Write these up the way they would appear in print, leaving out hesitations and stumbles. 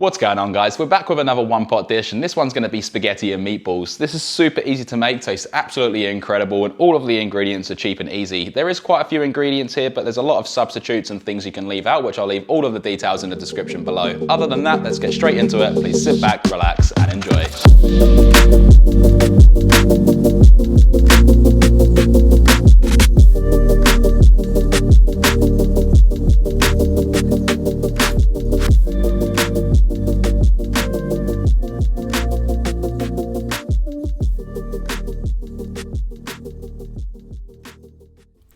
What's going on, guys? We're back with another one pot dish, and this one's going to be spaghetti and meatballs. This is super easy to make, tastes absolutely incredible, and all of the ingredients are cheap and easy. There is quite a few ingredients here, but there's a lot of substitutes and things you can leave out, which I'll leave all of the details in the description below. Other than that, let's get straight into it. Please sit back, relax, and enjoy.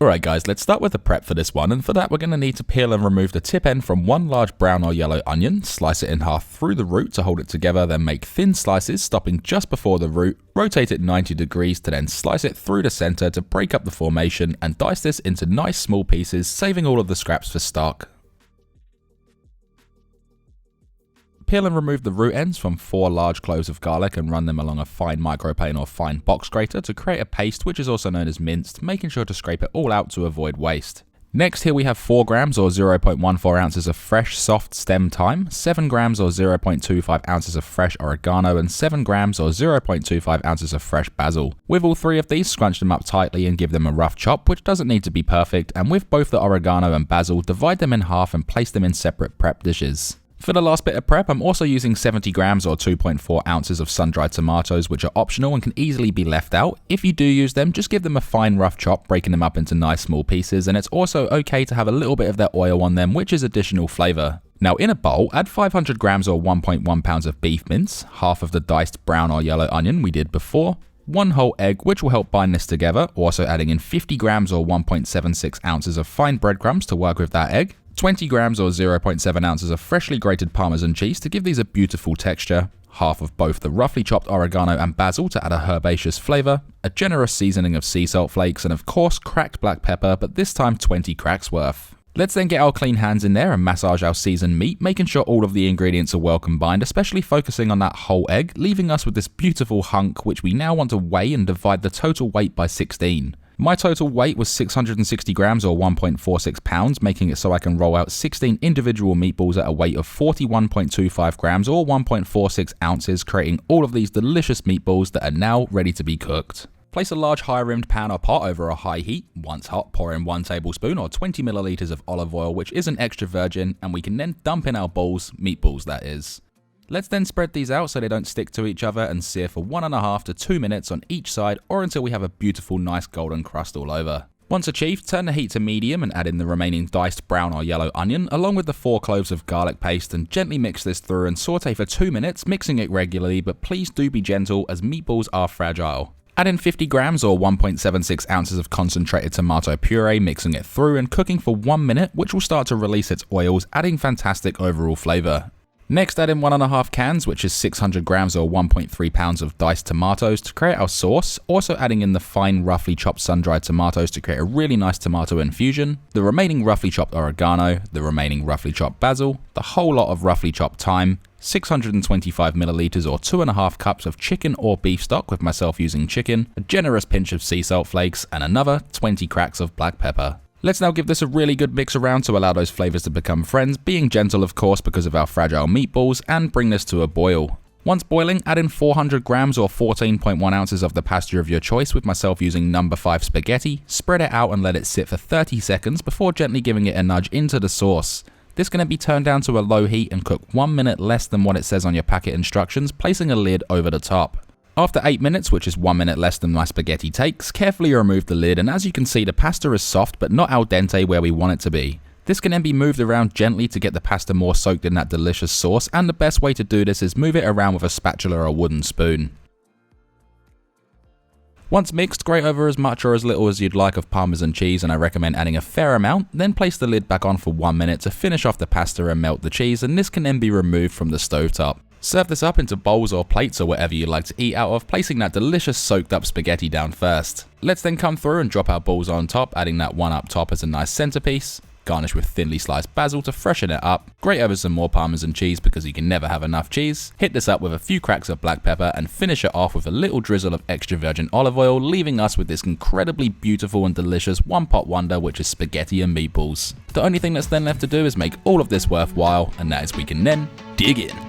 Alright guys, let's start with the prep for this one, and for that we're going to need to peel and remove the tip end from one large brown or yellow onion, slice it in half through the root to hold it together, then make thin slices stopping just before the root, rotate it 90 degrees to then slice it through the center to break up the formation, and dice this into nice small pieces, saving all of the scraps for stock. Peel and remove the root ends from 4 large cloves of garlic and run them along a fine microplane or fine box grater to create a paste, which is also known as minced, making sure to scrape it all out to avoid waste. Next, here we have 4 grams or 0.14 ounces of fresh soft stem thyme, 7 grams or 0.25 ounces of fresh oregano, and 7 grams or 0.25 ounces of fresh basil. With all 3 of these, scrunch them up tightly and give them a rough chop, which doesn't need to be perfect, and with both the oregano and basil, divide them in half and place them in separate prep dishes. For the last bit of prep, I'm also using 70 grams or 2.4 ounces of sun-dried tomatoes, which are optional and can easily be left out. If you do use them, just give them a fine rough chop, breaking them up into nice small pieces, and it's also okay to have a little bit of their oil on them, which is additional flavour. Now in a bowl, add 500 grams or 1.1 pounds of beef mince, half of the diced brown or yellow onion we did before, 1 whole egg, which will help bind this together, also adding in 50 grams or 1.76 ounces of fine breadcrumbs to work with that egg, 20 grams or 0.7 ounces of freshly grated Parmesan cheese to give these a beautiful texture, half of both the roughly chopped oregano and basil to add a herbaceous flavour, a generous seasoning of sea salt flakes, and of course cracked black pepper, but this time 20 cracks worth. Let's then get our clean hands in there and massage our seasoned meat, making sure all of the ingredients are well combined, especially focusing on that whole egg, leaving us with this beautiful hunk, which we now want to weigh and divide the total weight by 16. My total weight was 660 grams or 1.46 pounds, making it so I can roll out 16 individual meatballs at a weight of 41.25 grams or 1.46 ounces, creating all of these delicious meatballs that are now ready to be cooked. Place a large high-rimmed pan or pot over a high heat. Once hot, pour in 1 tablespoon or 20 milliliters of olive oil, which isn't extra virgin, and we can then dump in our balls, meatballs that is. Let's then spread these out so they don't stick to each other and sear for 1.5 to 2 minutes on each side, or until we have a beautiful nice golden crust all over. Once achieved, turn the heat to medium and add in the remaining diced brown or yellow onion along with the 4 cloves of garlic paste, and gently mix this through and saute for 2 minutes, mixing it regularly, but please do be gentle as meatballs are fragile. Add in 50 grams or 1.76 ounces of concentrated tomato puree, mixing it through and cooking for 1 minute, which will start to release its oils, adding fantastic overall flavour. Next, add in 1.5 cans, which is 600 grams or 1.3 pounds of diced tomatoes to create our sauce, also adding in the fine roughly chopped sun-dried tomatoes to create a really nice tomato infusion, the remaining roughly chopped oregano, the remaining roughly chopped basil, the whole lot of roughly chopped thyme, 625 milliliters or 2.5 cups of chicken or beef stock, with myself using chicken, a generous pinch of sea salt flakes, and another 20 cracks of black pepper. Let's now give this a really good mix around to allow those flavours to become friends, being gentle of course because of our fragile meatballs, and bring this to a boil. Once boiling, add in 400 grams or 14.1 ounces of the pasta of your choice, with myself using number 5 spaghetti, spread it out and let it sit for 30 seconds before gently giving it a nudge into the sauce. This can then be turned down to a low heat and cook 1 minute less than what it says on your packet instructions, placing a lid over the top. After 8 minutes, which is 1 minute less than my spaghetti takes, carefully remove the lid, and as you can see the pasta is soft but not al dente where we want it to be. This can then be moved around gently to get the pasta more soaked in that delicious sauce, and the best way to do this is move it around with a spatula or a wooden spoon. Once mixed, grate over as much or as little as you'd like of Parmesan cheese, and I recommend adding a fair amount, then place the lid back on for 1 minute to finish off the pasta and melt the cheese, and this can then be removed from the stovetop. Serve this up into bowls or plates or whatever you like to eat out of, placing that delicious soaked up spaghetti down first. Let's then come through and drop our balls on top, adding that one up top as a nice centerpiece. Garnish with thinly sliced basil to freshen it up. Grate over some more Parmesan cheese because you can never have enough cheese. Hit this up with a few cracks of black pepper and finish it off with a little drizzle of extra virgin olive oil, leaving us with this incredibly beautiful and delicious one pot wonder, which is spaghetti and meatballs. The only thing that's then left to do is make all of this worthwhile, and that is we can then dig in.